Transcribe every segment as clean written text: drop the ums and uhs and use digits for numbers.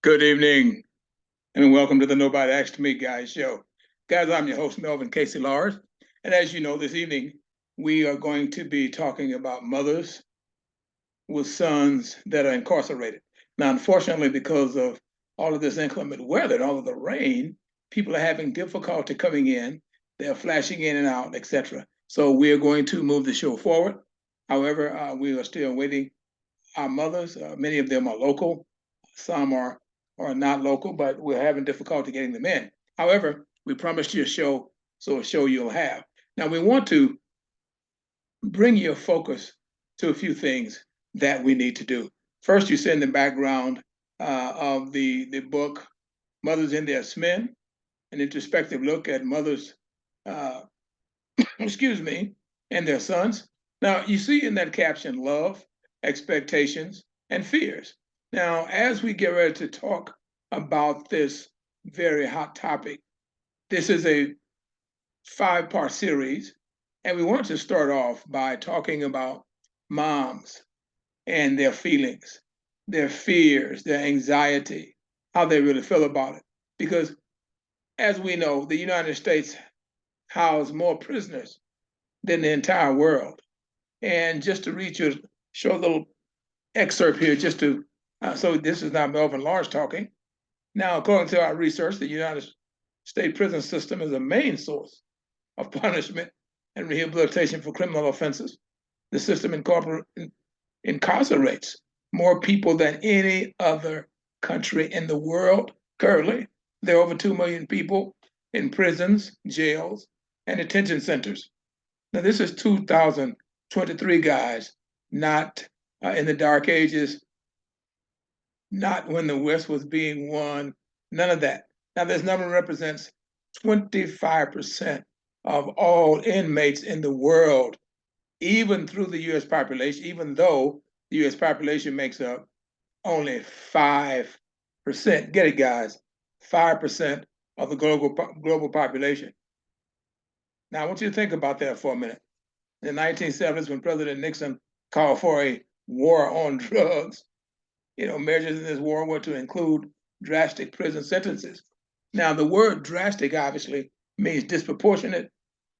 Good evening, and welcome to the Nobody Asked Me Guys show. Guys, I'm your host, Melvin Casey Lars. And as you know, this evening, we are going to be talking about mothers with sons that are incarcerated. Now, unfortunately, because of all of this inclement weather and all of the rain, people are having difficulty coming in. They're flashing in and out, etc. So we are going to move the show forward. However, we are still waiting. Our mothers, many of them are local. Some are not local, but we're having difficulty getting them in. However, we promised you a show, so a show you'll have. Now, we want to bring your focus to a few things that we need to do. First, you see in the background of the book, Mothers in Their SMEN, an introspective look at mothers, excuse me, and their sons. Now, you see in that caption, love, expectations, and fears. Now, as we get ready to talk about this very hot topic, this is a 5-part series, and we want to start off by talking about moms and their feelings, their fears, their anxiety, how they really feel about it. Because as we know, the United States housed more prisoners than the entire world. And just to read you a short little excerpt here, just to so this is not Melvin Lars talking. Now, according to our research, the United States prison system is a main source of punishment and rehabilitation for criminal offenses. The system incarcerates more people than any other country in the world currently. There are over 2 million people in prisons, jails, and detention centers. Now, this is 2023, guys, not in the dark ages, not when the West was being won, none of that. Now, this number represents 25% of all inmates in the world, even through the US population, even though the US population makes up only 5%. Get it, guys, 5% of the global population. Now, I want you to think about that for a minute. In the 1970s, when President Nixon called for a war on drugs, measures in this war were to include drastic prison sentences. Now, the word drastic obviously means disproportionate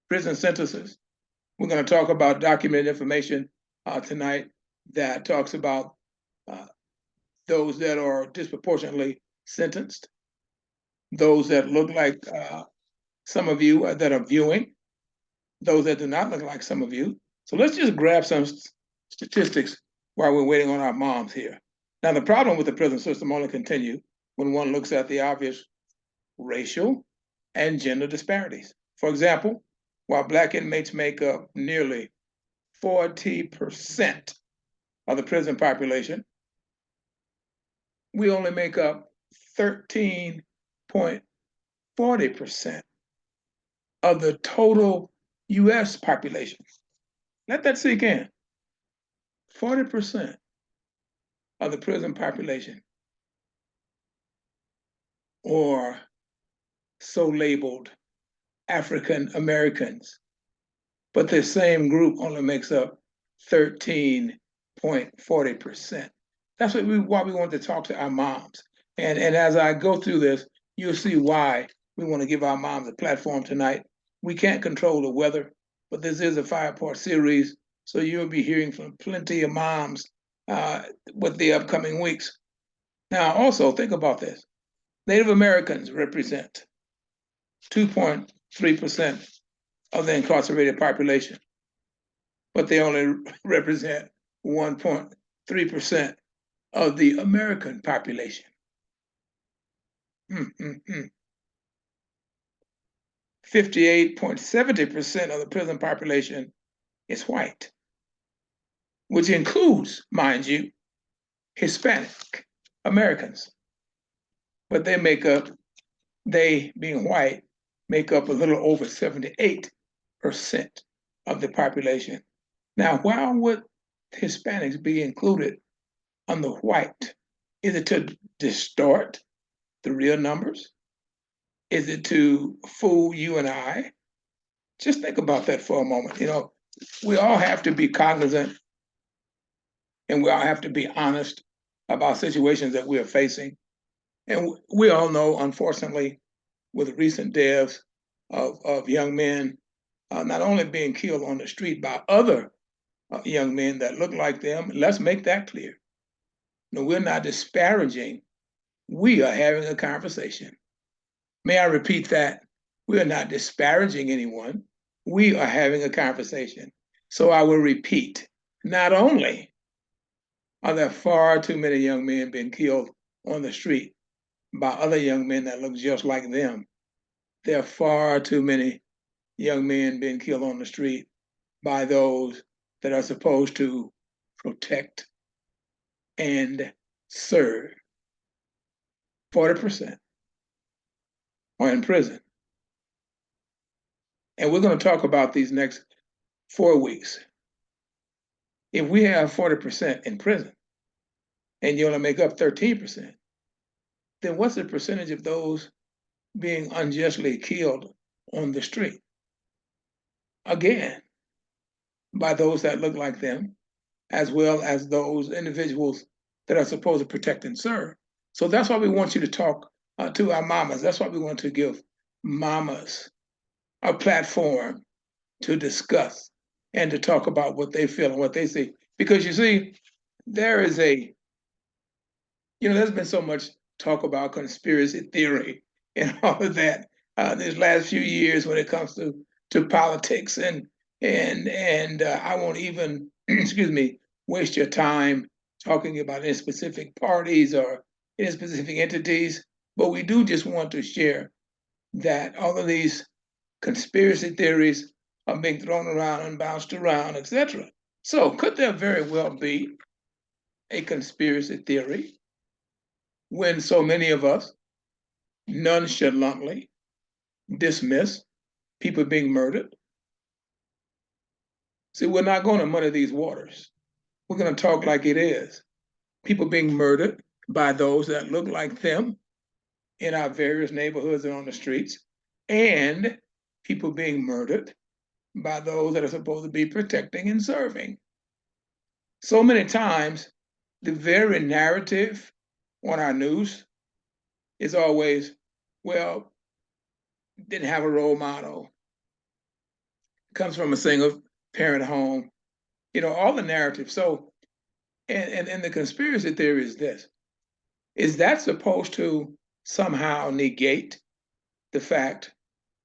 prison sentences. We're going to talk about documented information tonight that talks about those that are disproportionately sentenced, those that look like some of you that are viewing, those that do not look like some of you. So let's just grab some statistics while we're waiting on our moms here. Now, the problem with the prison system only continues when one looks at the obvious racial and gender disparities. For example, while Black inmates make up nearly 40% of the prison population, we only make up 13.40% of the total US population. Let that sink in. 40% of the prison population, or so labeled African Americans, but the same group only makes up 13.40%. That's why we want to talk to our moms. And as I go through this, you'll see why we want to give our moms a platform tonight. We can't control the weather, but this is a 5-part series, so you'll be hearing from plenty of moms with the upcoming weeks. Now, also think about this. Native Americans represent 2.3% of the incarcerated population, but they only represent 1.3% of the American population. 58.70% of the prison population is white, which includes, mind you, Hispanic Americans. But they being white, make up a little over 78% of the population. Now, why would Hispanics be included on the white? Is it to distort the real numbers? Is it to fool you and I? Just think about that for a moment. We all have to be cognizant and we all have to be honest about situations that we are facing. And we all know, unfortunately, with recent deaths of young men, not only being killed on the street by other young men that look like them, let's make that clear. No, we're not disparaging. We are having a conversation. May I repeat that? We are not disparaging anyone. We are having a conversation. So I will repeat, not only are there far too many young men being killed on the street by other young men that look just like them, there are far too many young men being killed on the street by those that are supposed to protect and serve. 40% are in prison. And we're going to talk about these next 4 weeks. If we have 40% in prison and you only make up 13%, then what's the percentage of those being unjustly killed on the street? Again, by those that look like them, as well as those individuals that are supposed to protect and serve. So that's why we want you to talk to our mamas. That's why we want to give mamas a platform to discuss and to talk about what they feel and what they see. Because you see, there is there's been so much talk about conspiracy theory and all of that these last few years when it comes to politics and I won't even excuse me waste your time talking about any specific parties or any specific entities, but we do just want to share that all of these conspiracy theories are being thrown around and bounced around, etc. So could there very well be a conspiracy theory when so many of us nonchalantly dismiss people being murdered? See, we're not going to muddy these waters. We're going to talk like it is. People being murdered by those that look like them in our various neighborhoods and on the streets, and people being murdered by those that are supposed to be protecting and serving. So many times, the very narrative on our news is always, well, didn't have a role model, comes from a single parent home, all the narrative. So, and the conspiracy theory is this: is that supposed to somehow negate the fact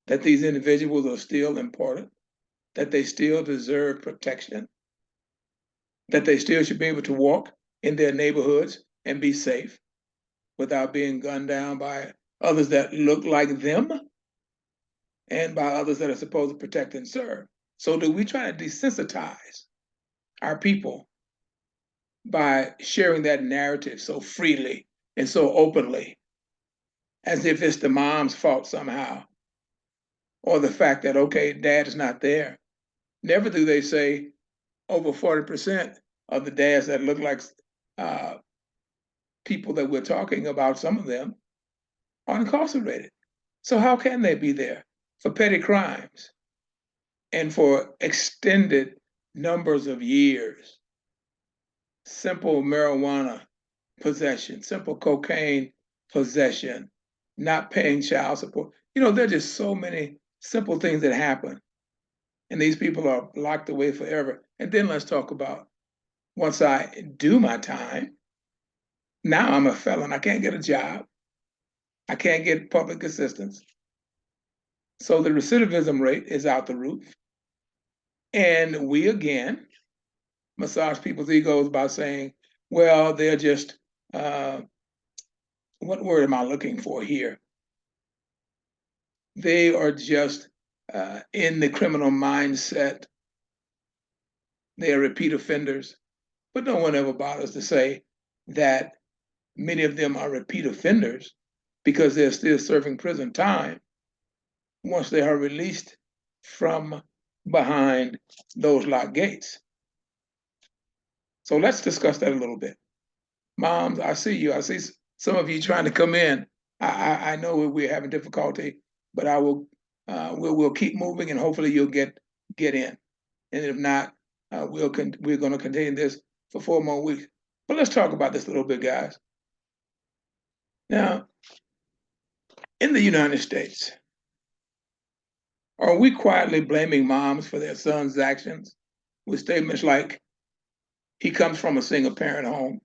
that these individuals are still important, that they still deserve protection, that they still should be able to walk in their neighborhoods and be safe without being gunned down by others that look like them and by others that are supposed to protect and serve? So do we try to desensitize our people by sharing that narrative so freely and so openly, as if it's the mom's fault somehow, or the fact that, okay, dad is not there? Never do they say over 40% of the dads that look like people that we're talking about, some of them are incarcerated. So how can they be there for petty crimes and for extended numbers of years? Simple marijuana possession, simple cocaine possession, not paying child support. There are just so many simple things that happen. And these people are locked away forever. And then let's talk about, once I do my time, now I'm a felon. I can't get a job. I can't get public assistance. So the recidivism rate is out the roof. And we again massage people's egos by saying, well, they're just, what word am I looking for here? They are just in the criminal mindset. They are repeat offenders. But no one ever bothers to say that many of them are repeat offenders because they're still serving prison time once they are released from behind those locked gates. So let's discuss that a little bit. Moms, I see you. I see some of you trying to come in. I know we're having difficulty, but I will. We'll keep moving, and hopefully you'll get in. And if not, we're going to continue this for 4 more weeks. But let's talk about this a little bit, guys. Now, in the United States, are we quietly blaming moms for their sons' actions with statements like, he comes from a single parent home,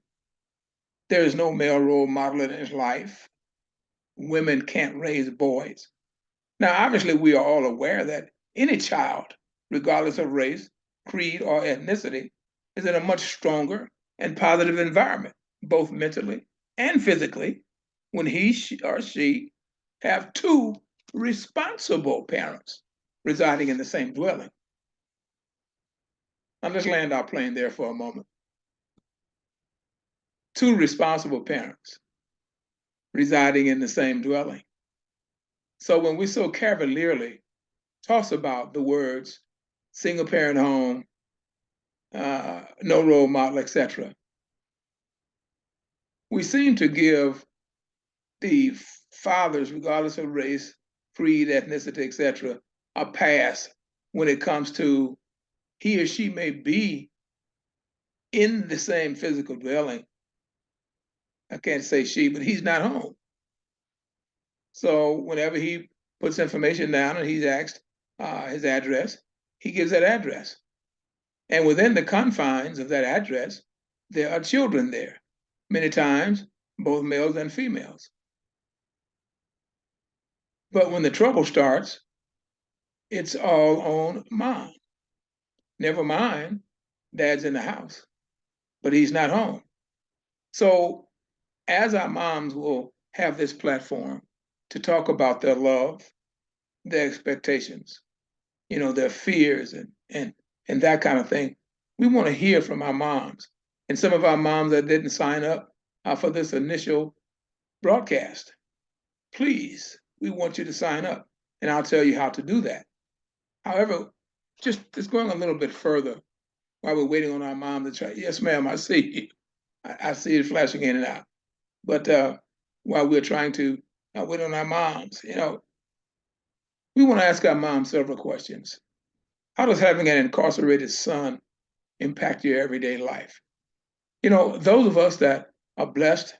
there is no male role model in his life, women can't raise boys? Now, obviously, we are all aware that any child, regardless of race, creed, or ethnicity, is in a much stronger and positive environment, both mentally and physically, when he or she have two responsible parents residing in the same dwelling. Now, let's land our plane there for a moment. Two responsible parents residing in the same dwelling. So when we so cavalierly toss about the words single parent home, no role model, etc., we seem to give the fathers, regardless of race, creed, ethnicity, etc., a pass when it comes to he or she may be in the same physical dwelling. I can't say she, but he's not home. So whenever he puts information down and he's asked his address, he gives that address. And within the confines of that address, there are children there, many times both males and females. But when the trouble starts, it's all on mom. Never mind, dad's in the house, but he's not home. So as our moms will have this platform to talk about their love, their expectations, their fears and that kind of thing, we want to hear from our moms. And some of our moms that didn't sign up for this initial broadcast, please, we want you to sign up, and I'll tell you how to do that. However, just going a little bit further while we're waiting on our mom to try. Yes, ma'am, I see you. I see it flashing in and out. But while we're trying to wait on our moms, we want to ask our moms several questions. How does having an incarcerated son impact your everyday life? Those of us that are blessed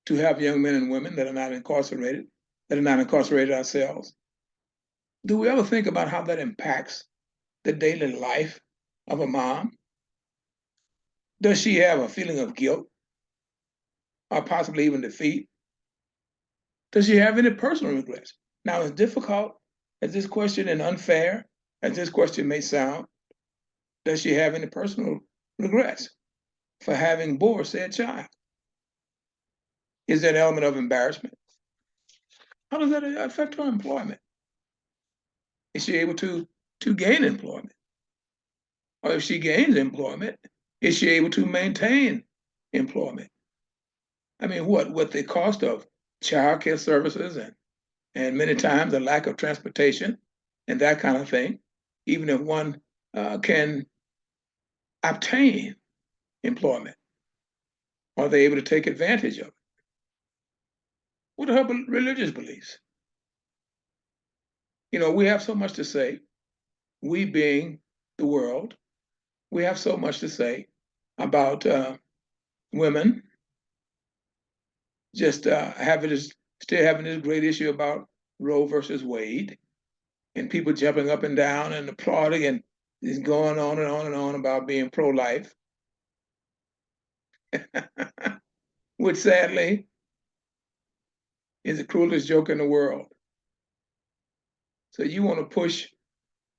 to have young men and women that are not incarcerated ourselves, do we ever think about how that impacts the daily life of a mom? Does she have a feeling of guilt or possibly even defeat? Does she have any personal regrets? Now, as difficult as this question and unfair as this question may sound, does she have any personal regrets for having bore said child? Is there an element of embarrassment? How does that affect her employment? Is she able to gain employment? Or if she gains employment, is she able to maintain employment? I mean, what the cost of childcare services and many times the lack of transportation and that kind of thing, even if one can obtain employment, are they able to take advantage of it? What are her religious beliefs? We have so much to say, we being the world, we have so much to say about women just still having this great issue about Roe versus Wade, and people jumping up and down and applauding and just going on and on and on about being pro-life, which sadly is the cruelest joke in the world. So you want to push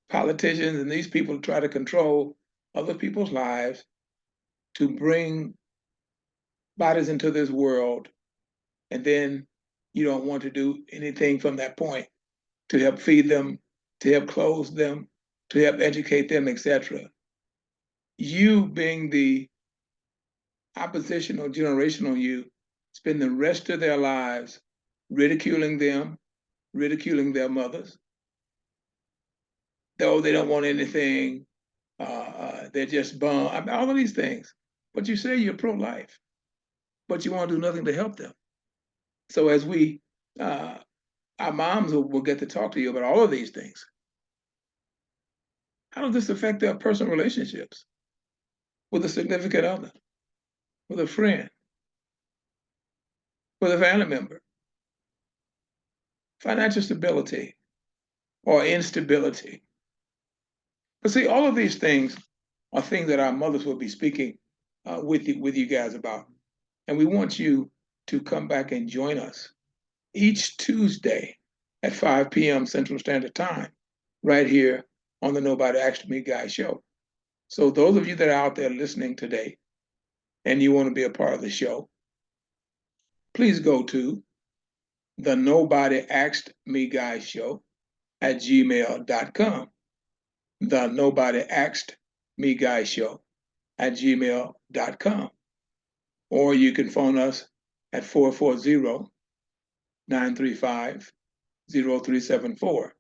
politicians and these people to try to control other people's lives, to bring bodies into this world, and then you don't want to do anything from that point to help feed them, to help clothe them, to help educate them, etc. You being the oppositional generational you spend the rest of their lives ridiculing them, ridiculing their mothers, though they don't want anything, they're just bum, I mean, all of these things. But you say you're pro-life, but you want to do nothing to help them. So as our moms will get to talk to you about all of these things. How does this affect their personal relationships with a significant other, with a friend? with a family member, financial stability or instability. But see, all of these things are things that our mothers will be speaking with you guys about. And we want you to come back and join us each Tuesday at 5 p.m. Central Standard Time, right here on the Nobody Asked Me Guy show. So those of you that are out there listening today and you want to be a part of the show, please go to the Nobody Asked Me Guy show at gmail.com. The Nobody Asked Me Guy show at gmail.com. Or you can phone us at 440-935-0374.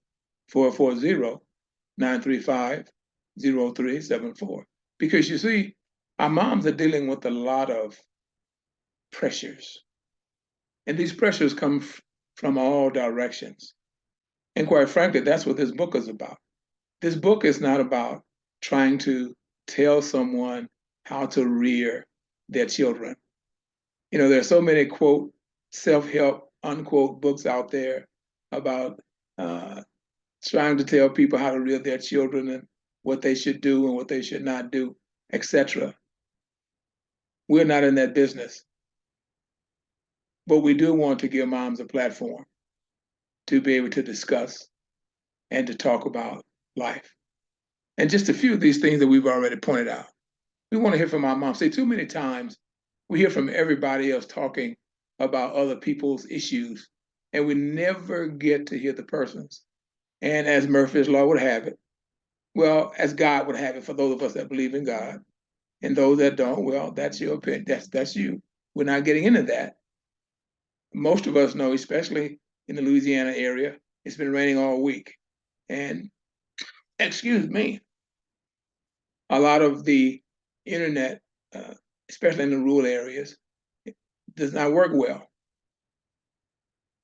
440-935-0374. Because you see, our moms are dealing with a lot of pressures. And these pressures come from all directions. And quite frankly, that's what this book is about. This book is not about trying to tell someone how to rear their children. You know, there are so many, quote, self-help, unquote, books out there about trying to tell people how to rear their children and what they should do and what they should not do, etc. We're not in that business. But we do want to give moms a platform to be able to discuss and to talk about life. And just a few of these things that we've already pointed out. We want to hear from our moms. See, too many times we hear from everybody else talking about other people's issues, and we never get to hear the person's. And as Murphy's Law would have it, well, as God would have it for those of us that believe in God, and those that don't, well, that's your opinion. That's you. We're not getting into that. Most of us know, especially in the Louisiana area, it's been raining all week. And excuse me, a lot of the internet, especially in the rural areas, does not work well.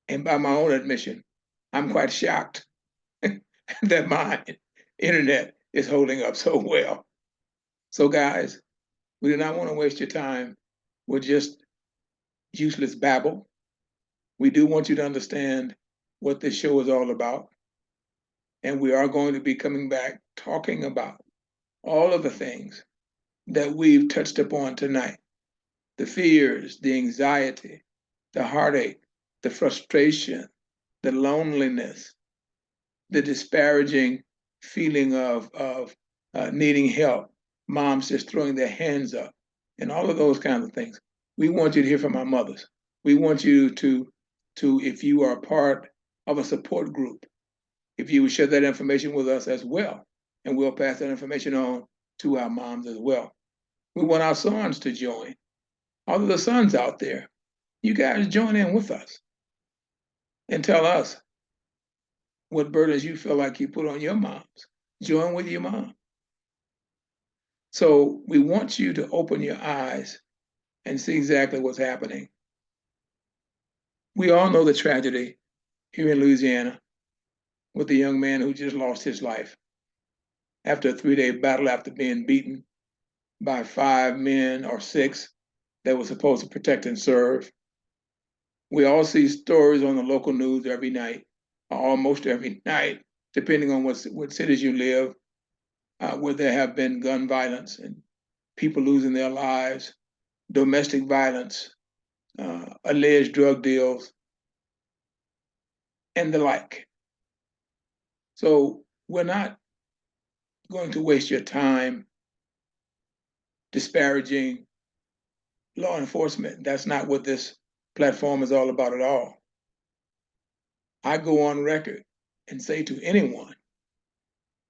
And by my own admission, I'm quite shocked that my internet is holding up so well. So guys, we do not want to waste your time with just useless babble. We do want you to understand what this show is all about. And we are going to be coming back talking about all of the things that we've touched upon tonight. The fears, the anxiety, the heartache, the frustration, the loneliness, the disparaging feeling of needing help, moms just throwing their hands up, and all of those kinds of things. We want you to hear from our mothers. We want you to if you are part of a support group, if you would share that information with us as well, and we'll pass that information on to our moms as well. We want our sons to join. All of the sons out there, you guys join in with us and tell us what burdens you feel like you put on your moms. Join with your mom. So we want you to open your eyes and see exactly what's happening. We all know the tragedy here in Louisiana with the young man who just lost his life after a 3-day battle after being beaten by 5 men or 6 that were supposed to protect and serve. We all see stories on the local news every night, almost every night, depending on what cities you live, where there have been gun violence and people losing their lives, domestic violence, alleged drug deals, and the like. So we're not going to waste your time disparaging law enforcement. That's not what this platform is all about at all. I go on record and say to anyone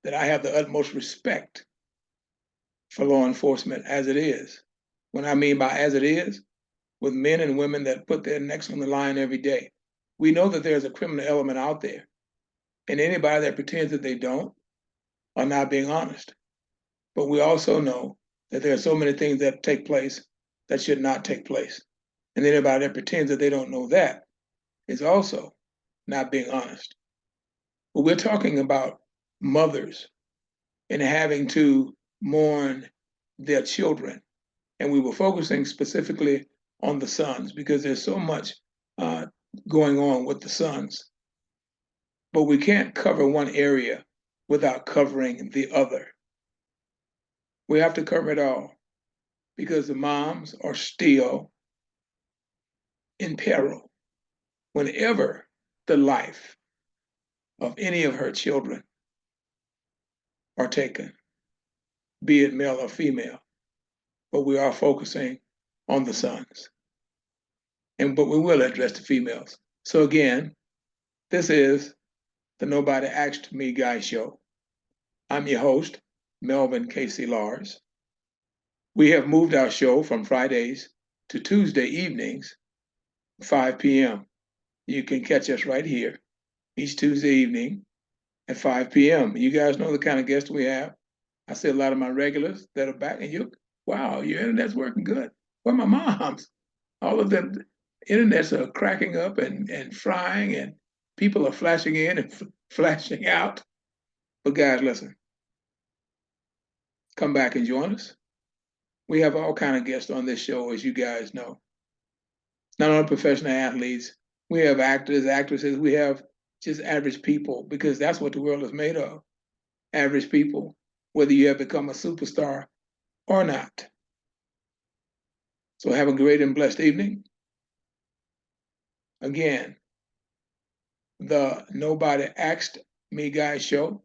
that I have the utmost respect for law enforcement as it is. What I mean by as it is, with men and women that put their necks on the line every day. We know that there's a criminal element out there, and anybody that pretends that they don't are not being honest. But we also know that there are so many things that take place that should not take place. And anybody that pretends that they don't know that is also not being honest. But we're talking about mothers and having to mourn their children. And we were focusing specifically on the sons because there's so much going on with the sons. But we can't cover one area without covering the other. We have to cover it all because the moms are still in peril whenever the life of any of her children are taken, be it male or female. But we are focusing on the sons. But we will address the females. So again, this is the Nobody Asked Me Guy Show. I'm your host, Melvin Casey Lars. We have moved our show from Fridays to Tuesday evenings, 5 p.m. You can catch us right here each Tuesday evening at 5 p.m. You guys know the kind of guests we have. I see a lot of my regulars that are back, and wow, your internet's working good. Well, my mom's, all of them internets are cracking up and frying, and people are flashing in and flashing out. But guys, listen, come back and join us. We have all kind of guests on this show, as you guys know. Not only professional athletes, we have actors, actresses, we have just average people, because that's what the world is made of. Average people, whether you have become a superstar or not. So have a great and blessed evening. Again, the Nobody Asked Me Guy Show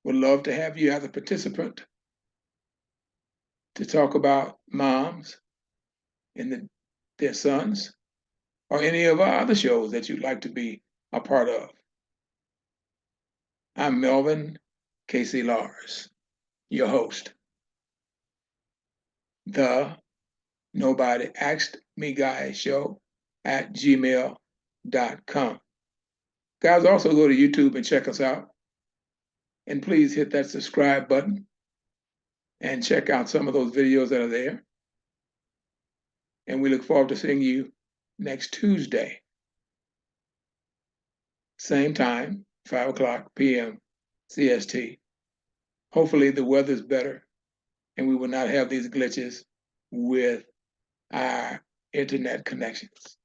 would love to have you as a participant to talk about moms and their sons, or any of our other shows that you'd like to be a part of. I'm Melvin Casey Lars, your host. The Nobody Asked Me Guy Show at gmail.com. Guys, also go to YouTube and check us out. And please hit that subscribe button and check out some of those videos that are there. And we look forward to seeing you next Tuesday. Same time, 5 o'clock p.m. CST. Hopefully the weather's better and we will not have these glitches with our internet connections.